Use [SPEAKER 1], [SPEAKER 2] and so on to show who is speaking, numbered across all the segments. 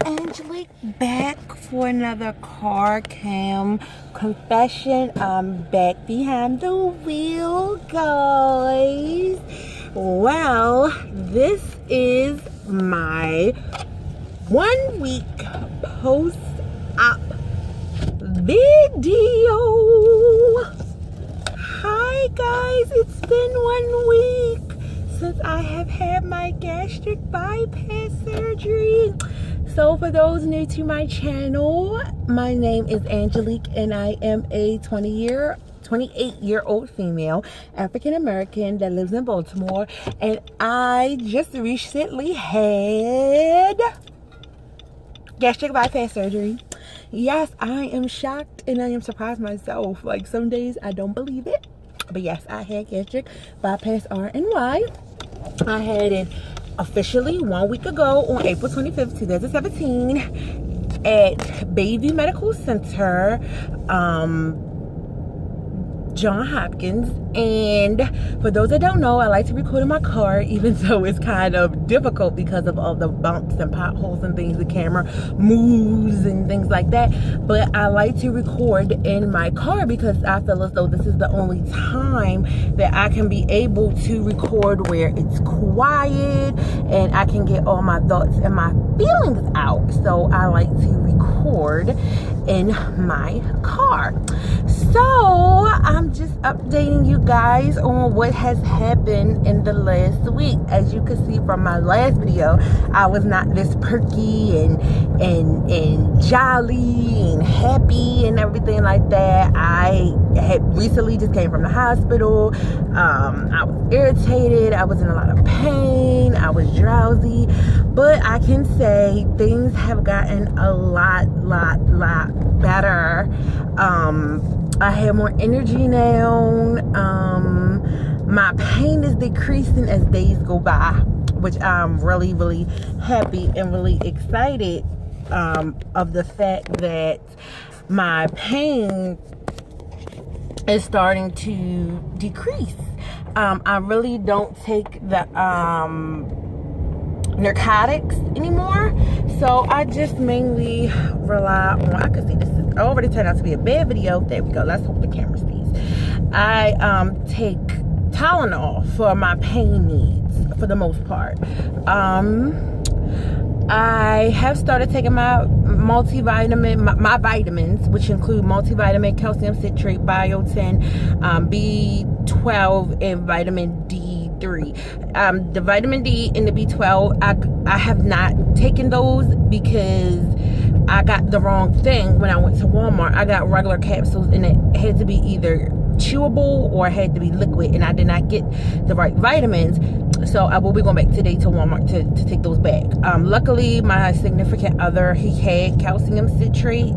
[SPEAKER 1] Angelique back for another car cam confession. I'm back behind the wheel, guys. Well, this is my 1 week post-op video. Hi guys, it's been 1 week since I have had my gastric bypass surgery. So for those new to my channel, my name is Angelique and I am a 28-year-old female African American that lives in Baltimore, and I just recently had gastric bypass surgery. Yes, I am shocked and I am surprised myself. Like, some days I don't believe it, but yes, I had gastric bypass RNY. I had it officially 1 week ago on April 25th, 2017 at Bayview Medical Center, John Hopkins. And for those that don't know, I like to record in my car, even though it's kind of difficult because of all the bumps and potholes and things. The camera moves and things like that, but I like to record in my car because I feel as though this is the only time that I can be able to record where it's quiet and I can get all my thoughts and my feelings out. So I like to record in my car. So I'm just updating you guys on what has happened in the last week. As you can see from my last video, I was not this perky and jolly and happy and everything like that. I had recently just came from the hospital. I was irritated, I was in a lot of pain, I was drowsy, but I can say things have gotten a lot better. I have more energy now. My pain is decreasing as days go by, which I'm really happy and really excited of the fact that my pain is starting to decrease. I really don't take the narcotics anymore, so I just mainly rely on, I can see this is already turned out to be a bad video. There we go, let's hope the camera stays. I take Tylenol for my pain needs for the most part. I have started taking my multivitamin, my vitamins, which include multivitamin, calcium citrate, biotin, B12, and vitamin D3. The vitamin D and the B12, I have not taken those because I got the wrong thing when I went to Walmart. I got regular capsules and it had to be either chewable or it had to be liquid, and I did not get the right vitamins. So I will be going back today to Walmart to take those back. Luckily, my significant other, he had calcium citrate.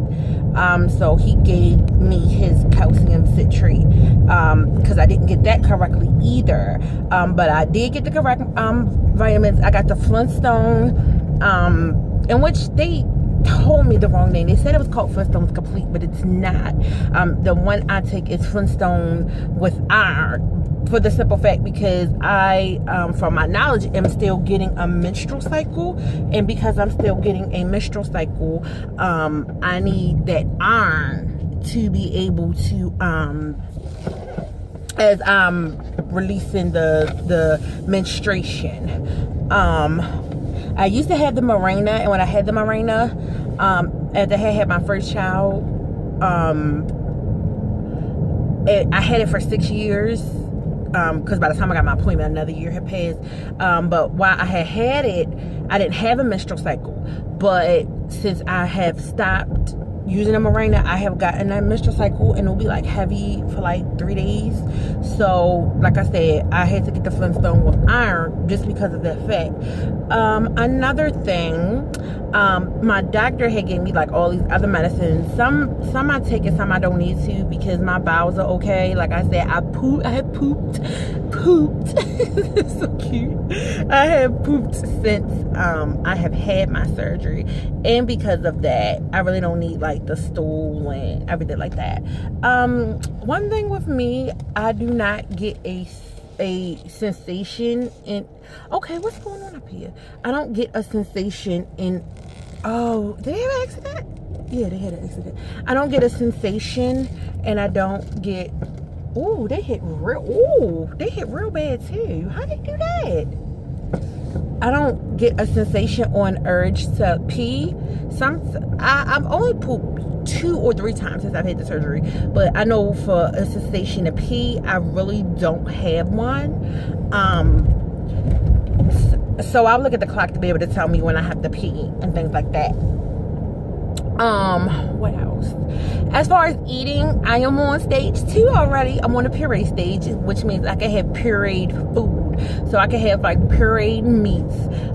[SPEAKER 1] So he gave me his calcium citrate because I didn't get that correctly either. But I did get the correct vitamins. I got the Flintstone, in which they told me the wrong name. They said it was called Flintstones Complete, but it's not. The one I take is Flintstone with iron, for the simple fact because I, from my knowledge, am still getting a menstrual cycle, and because I'm still getting a menstrual cycle, I need that iron to be able to, as I'm releasing the menstruation. I used to have the Mirena, and when I had the Mirena, after I had my first child, I had it for 6 years. Because by the time I got my appointment, another year had passed. But while I had it, I didn't have a menstrual cycle. But since I have stopped using a Mirena, I have gotten that menstrual cycle, and it'll be like heavy for like 3 days. So like I said, I had to get the Flintstone with iron just because of that fact. Another thing, my doctor had gave me like all these other medicines. Some I take and some I don't need to because my bowels are okay. Like I said, I had pooped it's so cute. I have pooped since I have had my surgery, and because of that, I really don't need like the stool and everything like that. One thing with me, I do not get a sensation in, okay, what's going on up here? I don't get a sensation in Oh, did they have an accident? Yeah, they had an accident. I don't get a sensation, and I don't get. Ooh, they hit real. Ooh, they hit real bad too. How they do that? I don't get a sensation on urge to pee. I've only pooped 2 or 3 times since I've had the surgery, but I know for a sensation to pee, I really don't have one. So I'll look at the clock to be able to tell me when I have to pee and things like that. What else? As far as eating, I am on stage 2 already. I'm on the puree stage, which means I can have pureed food. So I can have like pureed meats.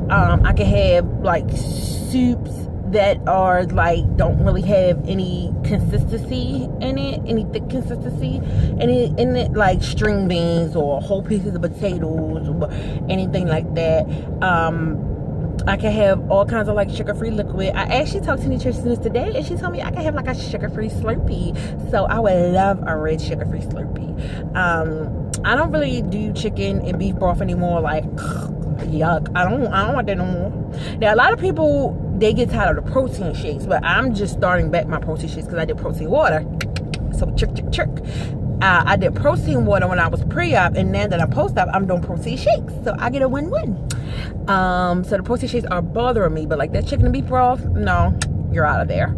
[SPEAKER 1] I can have like soups that are like don't really have any consistency in it, any thick consistency in it, like string beans or whole pieces of potatoes or anything like that. I can have all kinds of like sugar-free liquid. I actually talked to the nutritionist today, and she told me I can have like a sugar-free Slurpee. So I would love a red sugar-free Slurpee. I don't really do chicken and beef broth anymore. Like, yuck. I don't want that no more. Now, a lot of people, they get tired of the protein shakes, but I'm just starting back my protein shakes because I did protein water. So trick. I did protein water when I was pre-op, and now that I'm post-op, I'm doing protein shakes. So I get a win-win. So the protein shakes are bothering me, but like that chicken and beef broth, no, you're out of there.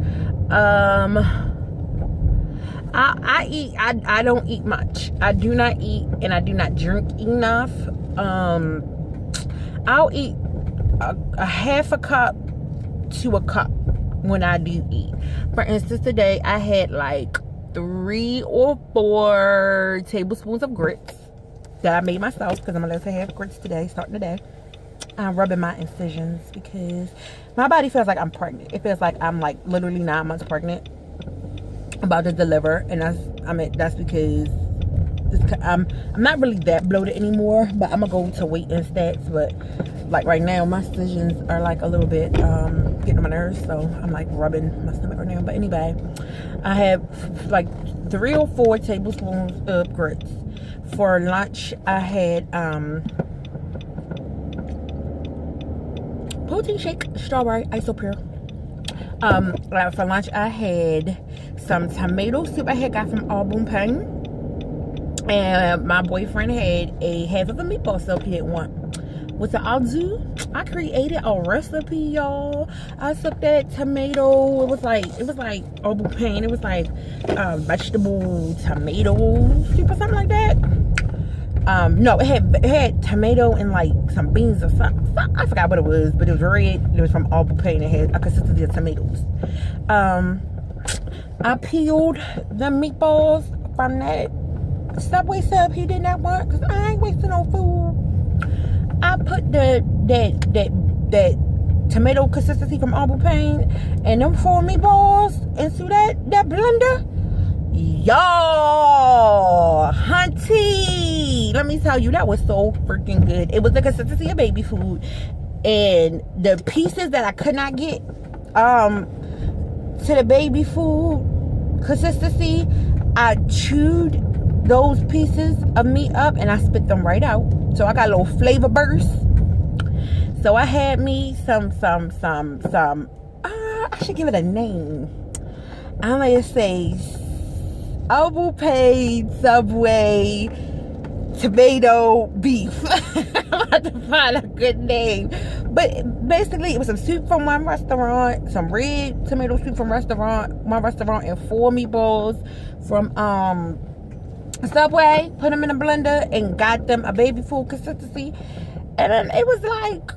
[SPEAKER 1] I don't eat much. I do not eat, and I do not drink enough. I'll eat a half a cup to a cup when I do eat. For instance, today I had like 3 or 4 tablespoons of grits that I made myself because I'm allowed to have grits today, starting today. I'm rubbing my incisions because my body feels like I'm pregnant. It feels like I'm like literally 9 months pregnant, about to deliver, and that's because I'm not really that bloated anymore, but I'm gonna go to weight and stats. But like right now, my incisions are like a little bit getting on my nerves, so I'm like rubbing my stomach right now. But anyway, I have like 3 or 4 tablespoons of grits. For lunch, I had protein shake, strawberry, isopure. For lunch, I had some tomato soup I had got from Auburn Pain. And my boyfriend had a half of a meatball soup he didn't want. What I'll do, I created a recipe, y'all. I took that tomato, it was like Auburn Pain. It was like vegetable tomato soup or something like that. No, it had tomato and like some beans or something. I forgot what it was, but it was red. It was from Auburn Pain. It had a consistency of tomatoes. I peeled the meatballs from that Subway sub he did not want, because I ain't wasting no food. I put that tomato consistency from Auburn Pain and them 4 meatballs into that blender. Y'all, hunty, let me tell you, that was so freaking good. It was the consistency of baby food, and the pieces that I could not get to the baby food consistency, I chewed those pieces of meat up and I spit them right out. So I got a little flavor burst. So I had me some I should give it a name. I'm gonna say Auburn Pain Subway tomato beef. I have to find a good name. But basically, it was some soup from one restaurant, some red tomato soup from one restaurant, and 4 meatballs from Subway. Put them in a blender and got them a baby food consistency. And then it was like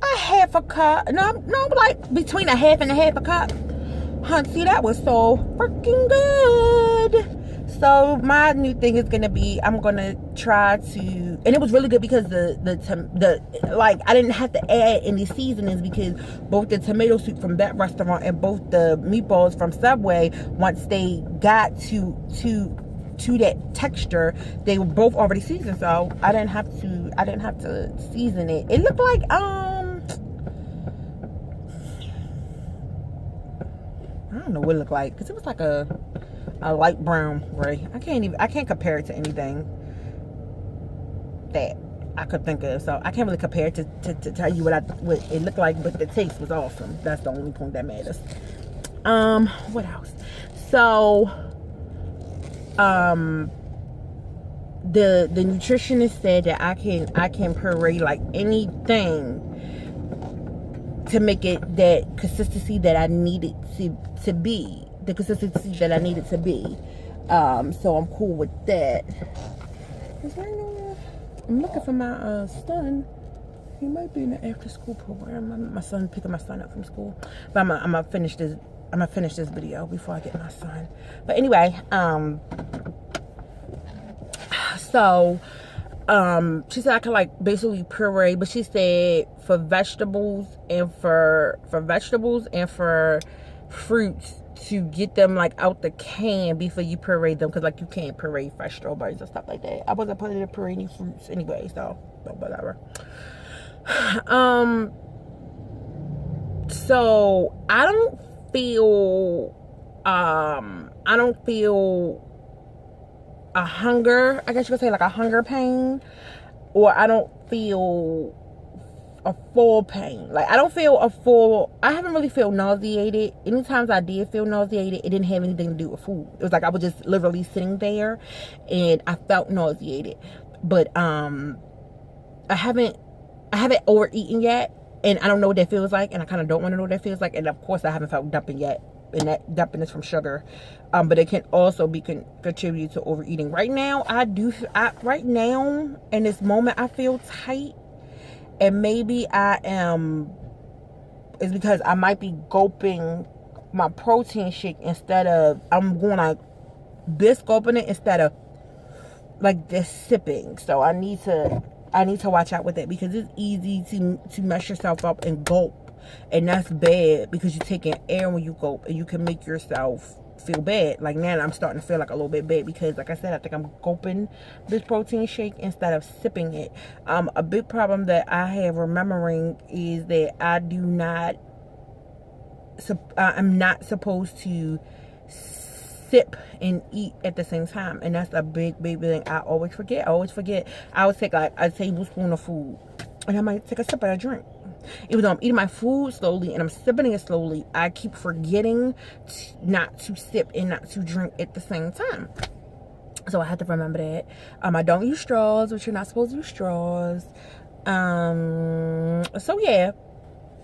[SPEAKER 1] a half a cup. No, like between a half and a half a cup. Hunty, that was so freaking good. So my new thing is gonna be, I'm gonna try to, and it was really good because the like I didn't have to add any seasonings, because both the tomato soup from that restaurant and both the meatballs from Subway, once they got to that texture, they were both already seasoned, so I didn't have to season it. It looked like I don't know what it looked like, because it was like a light brown gray. I can't compare it to anything that I could think of. So I can't really compare it to tell you what it looked like, but the taste was awesome. That's the only point that matters. What else? So the nutritionist said that I can puree like anything to make it that consistency that I need it to be. The consistency that I need it to be. So I'm cool with that. I'm looking for my son. He might be in the after school program. My son picking my son up from school. But I'm gonna finish this. I'm gonna finish this video before I get my son. But anyway, so she said I could like basically puree, but she said for vegetables and for fruits to get them like out the can before you puree them, because like you can't puree fresh strawberries and stuff like that. I wasn't planning to puree any fruits anyway, so whatever. So I don't feel a hunger, I guess you could say, like a hunger pain, or I don't feel a full pain. Like I haven't really felt nauseated. Anytime I did feel nauseated, it didn't have anything to do with food. It was like I was just literally sitting there and I felt nauseated. But I haven't overeaten yet, and I don't know what that feels like, and I kind of don't want to know what that feels like. And of course I haven't felt dumping yet, and that dumping is from sugar. But it can also be contributed to overeating. Right now right now in this moment I feel tight, and maybe it's because I might be gulping my protein shake instead of, I'm going like this, gulping it instead of like this sipping. So I need to watch out with it, because it's easy to mess yourself up and gulp, and that's bad because you're taking air when you gulp, and you can make yourself feel bad. Like now I'm starting to feel like a little bit bad, because like I said, I think I'm gulping this protein shake instead of sipping it. A big problem that I have remembering is that I'm not supposed to sip and eat at the same time, and that's a big thing I always forget. I would take like a tablespoon of food, and I might take a sip of a drink. Even though I'm eating my food slowly and I'm sipping it slowly, I keep forgetting not to sip and not to drink at the same time. So I have to remember that. I don't use straws, which you're not supposed to use straws. So yeah,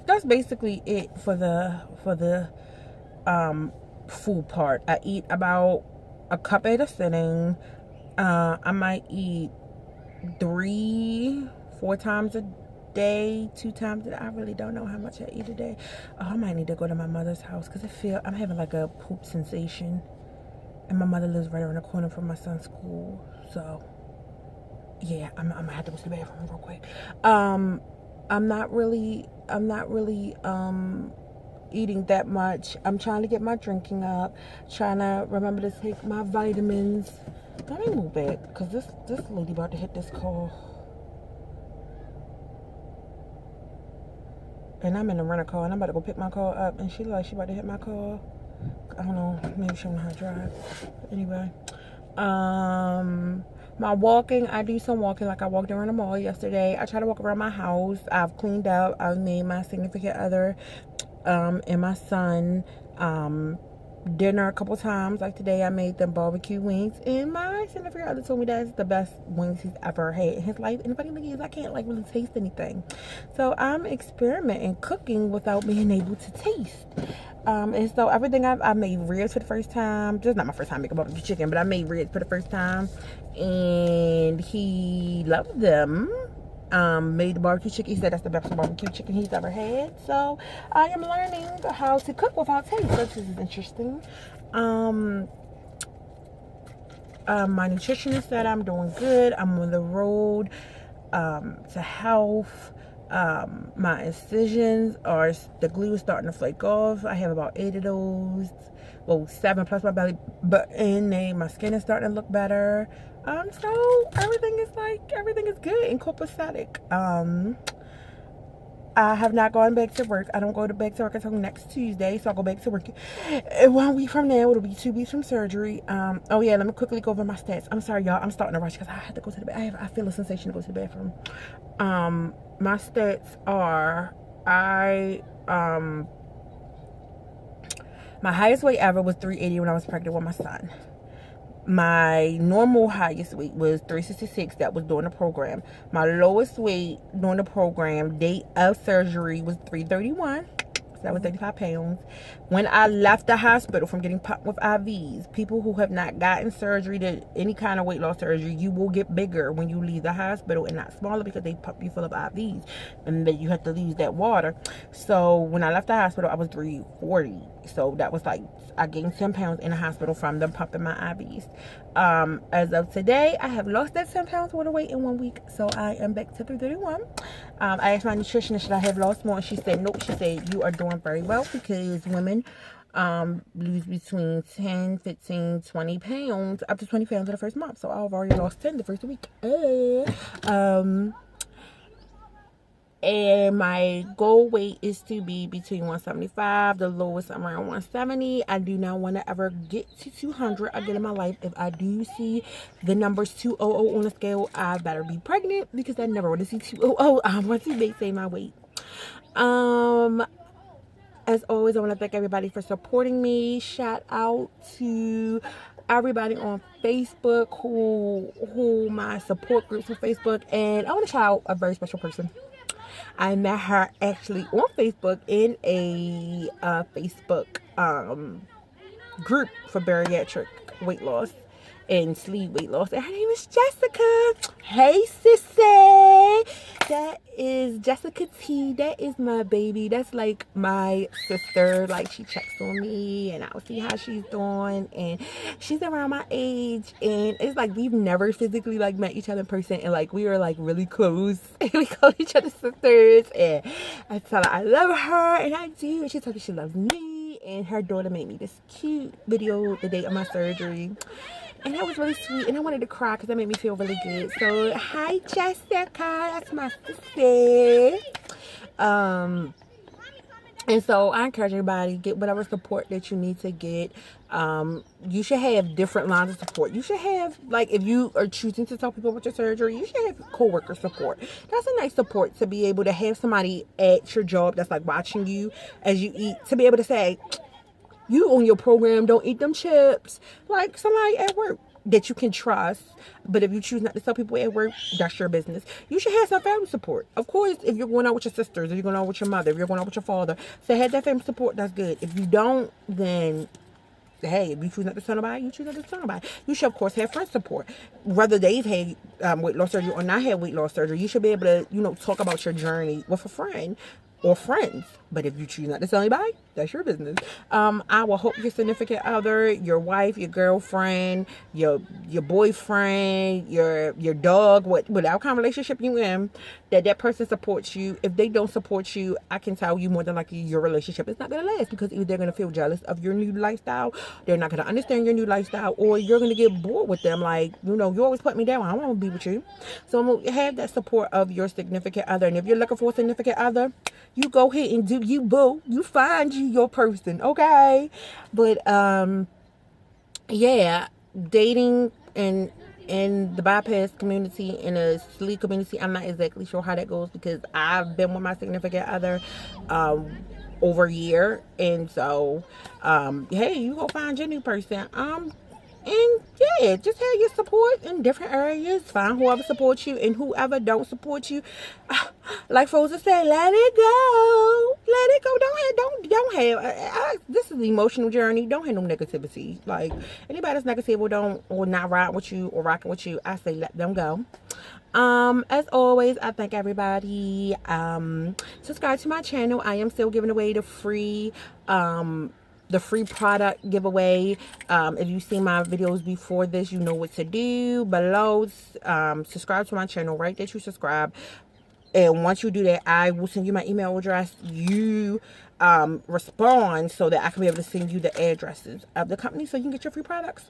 [SPEAKER 1] that's basically it for the food part. I eat about a cup at a sitting. I might eat 3-4 times a day, 2 times a day. I really don't know how much I eat a day. I might need to go to my mother's house, because I'm having like a poop sensation, and my mother lives right around the corner from my son's school. So yeah, I'm gonna have to go to the bathroom real quick. I'm not really eating that much. I'm trying to get my drinking up, trying to remember to take my vitamins. Let me move back, because this lady about to hit this car. And I'm in a rental car, and I'm about to go pick my car up, and she about to hit my car. I don't know, maybe she don't know how to drive. But anyway, my walking, I do some walking. Like I walked around the mall yesterday. I try to walk around my house. I've cleaned up. I've made my significant other and my son dinner a couple times. Like today I made them barbecue wings, and my significant other told me that's the best wings he's ever had in his life. And the funny thing is, I can't like really taste anything, so I'm experimenting cooking without being able to taste. And so everything I made ribs for the first time. Just not my first time making barbecue chicken, but I made ribs for the first time, and he loved them. Made the barbecue chicken. He said that's the best barbecue chicken he's ever had. So I am learning how to cook without taste. So this is interesting. My nutritionist said I'm doing good. I'm on the road to health. My incisions the glue is starting to flake off. I have about 8 of those. Well, 7 plus my belly button. My skin is starting to look better. So everything is good and copacetic. I have not gone back to work. I don't go back to work until next Tuesday, so I'll go back to work. And 1 week from now, it'll be 2 weeks from surgery. Oh yeah, let me quickly go over my stats. I'm sorry, y'all. I'm starting to rush because I had to go to the bathroom. I feel a sensation to go to the bathroom. My stats are my highest weight ever was 380 when I was pregnant with my son. My normal highest weight was 366. That was during the program. My lowest weight during the program, date of surgery, was 331. So that was 35 pounds. When I left the hospital from getting pumped with IVs, people who have not gotten surgery, to any kind of weight loss surgery, you will get bigger when you leave the hospital and not smaller because they pump you full of IVs and then you have to lose that water. So when I left the hospital, I was 340. So that was like, I gained 10 pounds in the hospital from them pumping my IVs. As of today, I have lost that 10 pounds water weight in 1 week. So I am back to 331. I asked my nutritionist, should I have lost more? And she said, nope. She said, you are doing very well because women lose between 10, 15, 20 pounds, up to 20 pounds in the first month. So I've already lost 10 the first week. And my goal weight is to be between 175. The lowest I'm around 170. I do not want to ever get to 200 again in my life. If I do see the numbers 200 on the scale, I better be pregnant because I never want to see 200. I want to maintain my weight. As always, I want to thank everybody for supporting me. Shout out to everybody on Facebook who my support groups on Facebook. And I want to shout out a very special person. I met her actually on Facebook in a Facebook group for bariatric weight loss and sleeve weight loss. And her name is Jessica. Hey, sissy. That is Jessica T. That is my baby. That's like my sister. Like, she checks on me and I'll see how she's doing. And she's around my age. And it's like we've never physically like met each other in person. And like we were like really close. And we call each other sisters. And I tell her I love her. And I do. And she told me she loves me. And her daughter made me this cute video the day of my surgery. And that was really sweet. And I wanted to cry because that made me feel really good. So, hi, Jessica. That's my sister. And so, I encourage everybody, get whatever support that you need to get. You should have different lines of support. You should have, like, if you are choosing to tell people about your surgery, you should have co-worker support. That's a nice support to be able to have somebody at your job that's, like, watching you as you eat. To be able to say, you on your program, don't eat them chips. Like somebody at work that you can trust. But if you choose not to tell people at work, that's your business. You should have some family support. Of course, if you're going out with your sisters, if you're going out with your mother, if you're going out with your father, so have that family support, that's good. If you don't, then hey, if you choose not to tell nobody, you choose not to tell nobody. You should, of course, have friend support. Whether they've had weight loss surgery or not had weight loss surgery, you should be able to, talk about your journey with a friend or friends. But if you choose not to tell anybody, that's your business. I will hope your significant other, your wife, your girlfriend, your boyfriend, your dog, whatever kind of relationship you in, that person supports you. If they don't support you, I can tell you more than likely your relationship is not going to last, because either they're going to feel jealous of your new lifestyle, they're not going to understand your new lifestyle, or you're going to get bored with them. Like, you always put me down. I don't want to be with you. So I'm going to have that support of your significant other. And if you're looking for a significant other, you go ahead and do you, boo. You find you your person, okay? But yeah, dating in the bypass community, in a sleep community, I'm not exactly sure how that goes, because I've been with my significant other over a year, and so hey, you go find your new person. And yeah, just have your support in different areas. Find whoever supports you, and whoever don't support you, like Frozen said, let it go. Let it go. Don't have. This is an emotional journey. Don't have no negativity. Like, anybody that's negative or not riding with you or rocking with you, I say let them go. As always, I thank everybody. Subscribe to my channel. I am still giving away the free product giveaway. If you've seen my videos before this, you know what to do. Below, subscribe to my channel, right that you subscribe. And once you do that, I will send you my email address. You respond so that I can be able to send you the addresses of the company so you can get your free products.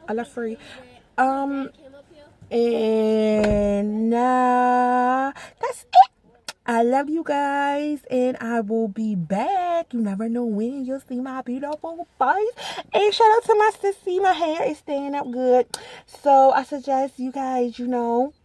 [SPEAKER 1] I love free. And that's it. I love you guys, and I will be back. You never know when you'll see my beautiful face. And shout out to my sissy. My hair is staying up good. So I suggest you guys,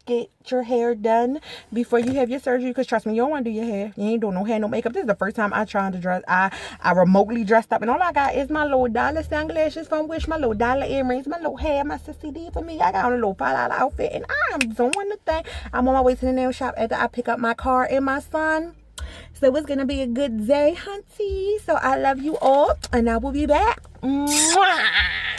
[SPEAKER 1] get your hair done before you have your surgery, because trust me, you don't want to do your hair. You ain't doing no hair, no makeup. This is the first time I tried to dress. I remotely dressed up, and all I got is my little dollar sunglasses from Wish, my little dollar earrings, my little hair, my sissy D for me. I got on a little $5 outfit, and I'm doing the thing. I'm on my way to the nail shop after I pick up my car and my son. So it's gonna be a good day, hunty. So I love you all, and I will be back. Mwah!